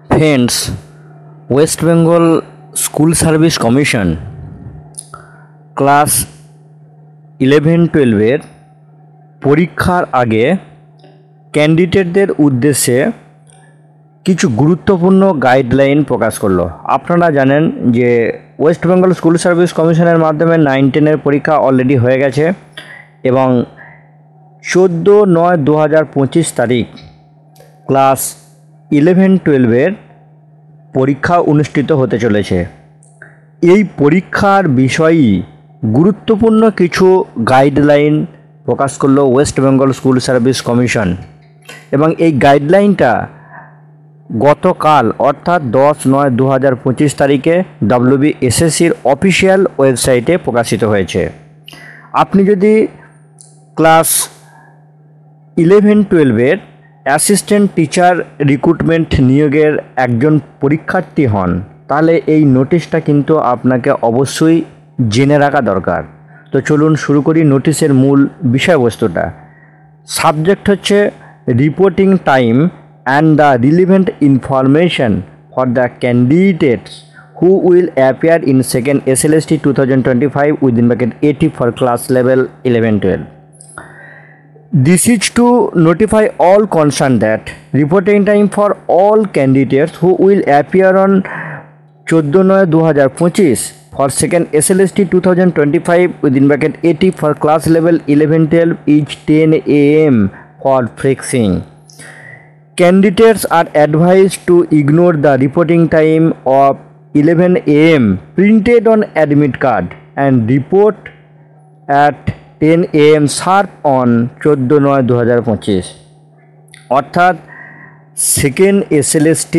Friends, West Bengal school service commission class 11-12 পরীক্ষার আগে ক্যান্ডিডেটদের উদ্দেশ্যে কিছু গুরুত্বপূর্ণ গাইডলাইন প্রকাশ করলো। আপনারা জানেন যে ওয়েস্ট বেঙ্গল স্কুল সার্ভিস কমিশনের মাধ্যমে 9-10 পরীক্ষা অলরেডি হয়ে গেছে এবং 14/9/2025 তারিখ ক্লাস 11-12 পরীক্ষা অনুষ্ঠিত হতে চলেছে। এই পরীক্ষার বিষয়ই গুরুত্বপূর্ণ কিছু গাইডলাইন প্রকাশ করলো West Bengal school service commission এবং এই গাইডলাইনটা গতকাল অর্থাৎ 10/9/2025 তারিখে WBSSCর অফিসিয়াল ওয়েবসাইটে প্রকাশিত হয়েছে। আপনি যদি ক্লাস 11-12 অ্যাসিস্ট্যান্ট টিচার রিক্রুটমেন্ট নিয়োগের একজন পরীক্ষার্থী হন, তাহলে এই নোটিশটা কিন্তু আপনাকে অবশ্যই জেনে রাখা দরকার। তো চলুন শুরু করি নোটিশের মূল বিষয়বস্তুটা। সাবজেক্ট হচ্ছে reporting time and the relevant information for the candidates who will appear in second SLST 2025 within bracket 80 for class level 11-12. This is to notify all concerned that reporting time for all candidates who will appear on 14/9/2025 for second SLST 2025 within bracket 80 for class level 11-12 is 10 AM for flexing. Candidates are advised to ignore the reporting time of 11 AM printed on admit card and report at 10 AM sharp on 14/9/2025। অর্থাৎ second SLST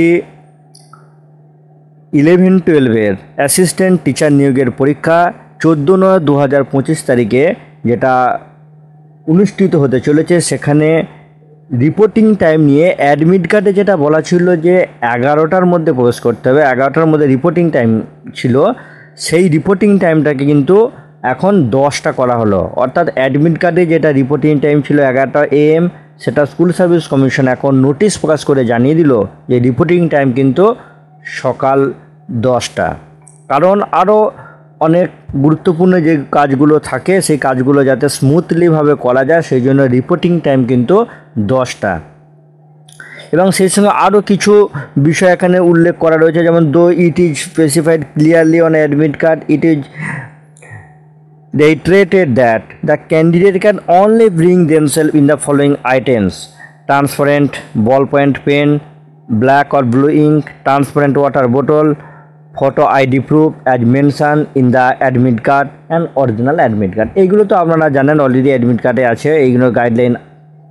11-12 assistant teacher নিয়োগের পরীক্ষা 14/9/2025 তারিখে যেটা অনুষ্ঠিত হতে চলেছে, সেখানে reporting time নিয়ে অ্যাডমিট কার্ডে যেটা বলা ছিল যে 11টার মধ্যে প্রবেশ করতে হবে, 11টার মধ্যে রিপোর্টিং টাইম ছিল, সেই রিপোর্টিং টাইমটাকে কিন্তু এখন 10টা করা হলো। অর্থাৎ অ্যাডমিট কার্ডে যেটা রিপোর্টিং টাইম ছিল 11টা AM, সেটা স্কুল সার্ভিস কমিশন এখন নোটিশ প্রকাশ করে জানিয়ে দিল যে রিপোর্টিং টাইম কিন্তু সকাল 10টা। কারণ আরও অনেক গুরুত্বপূর্ণ যে কাজগুলো থাকে সেই কাজগুলো যাতে স্মুথলিভাবে করা যায়, সেই জন্য রিপোর্টিং টাইম কিন্তু 10টা। এবং সেই সঙ্গে আরও কিছু বিষয় এখানে উল্লেখ করা রয়েছে, যেমন দো it is specified clearly on admit card, it is reiterated that the candidate can only bring themselves in the following items: transparent ballpoint pen, black or blue ink, transparent water bottle, photo ID proof as mentioned in the admit card and original admit card। এইগুলো তো আপনারা জানেন already admit কার্ডে আছে, এইগুলো guideline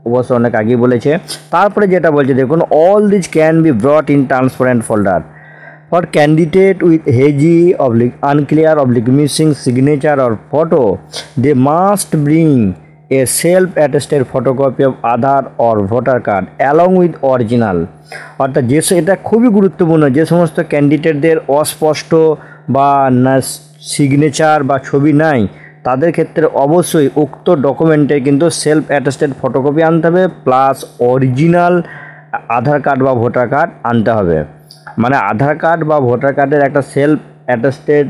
অবশ্য অনেক আগেই বলেছে। তারপরে যেটা বলছে দেখুন, all these can be brought in transparent folder for candidate with hazy unclear missing signature or photo. They must bring a self-attested photocopy of Aadhaar or voter card along with original। অর্থাৎ এটা খুবই গুরুত্বপূর্ণ, যে সমস্ত ক্যান্ডিডেটদের অস্পষ্ট বা signature বা ছবি নাই, তাদের ক্ষেত্রে অবশ্যই উক্ত ডকুমেন্টের কিন্তু সেলফ অ্যাটেস্টেড ফটোকপি আনতে হবে, প্লাস অরিজিনাল আধার কার্ড বা ভোটার কার্ড আনতে হবে। মানে আধার কার্ড বা ভোটার কার্ডের একটা সেলফ অ্যাটেস্টেড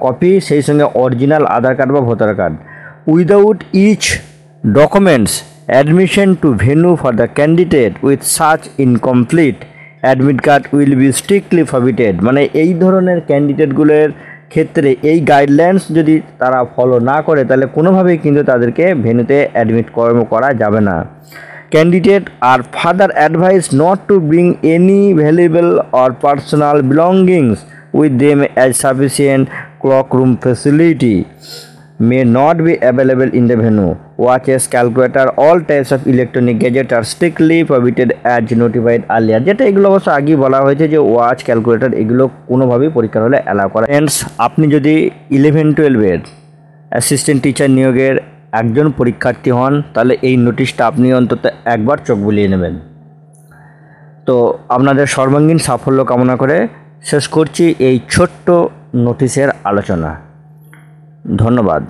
কপি, সেই সঙ্গে অরিজিনাল আধার কার্ড বা voter card. Without each documents admission to venue for the candidate with such incomplete admit card will be strictly forbidden. মানে এই ধরনের ক্যান্ডিডেটগুলোর ক্ষেত্রে এই গাইডলাইন্স যদি তারা ফলো না করে, তাহলে কোনোভাবেই কিন্তু তাদেরকে ভেন্যুতে অ্যাডমিট করা যাবে না। Candidate are further advised not to bring any valuable or personal belongings with them, as sufficient cloakroom facility may not be available in the venue. Watches, calculator, all types of electronic gadgets are strictly prohibited as notified earlier। যেটা এগুলো অবশ্য আগেই বলা হয়েছে যে watch, calculator এগুলো কোনোভাবেই পরীক্ষার হলে অ্যালাউ করা। ফ্রেন্ডস, আপনি যদি 11-12 অ্যাসিস্ট্যান্ট টিচার নিয়োগের একজন পরীক্ষার্থী হন, তাহলে এই নোটিশটা আপনি অন্তত একবার চোখ বুলিয়ে নেবেন। তো আপনাদের সর্বাঙ্গীন সাফল্য কামনা করে শেষ করছি এই ছোট্ট নোটিশের আলোচনা। ধন্যবাদ।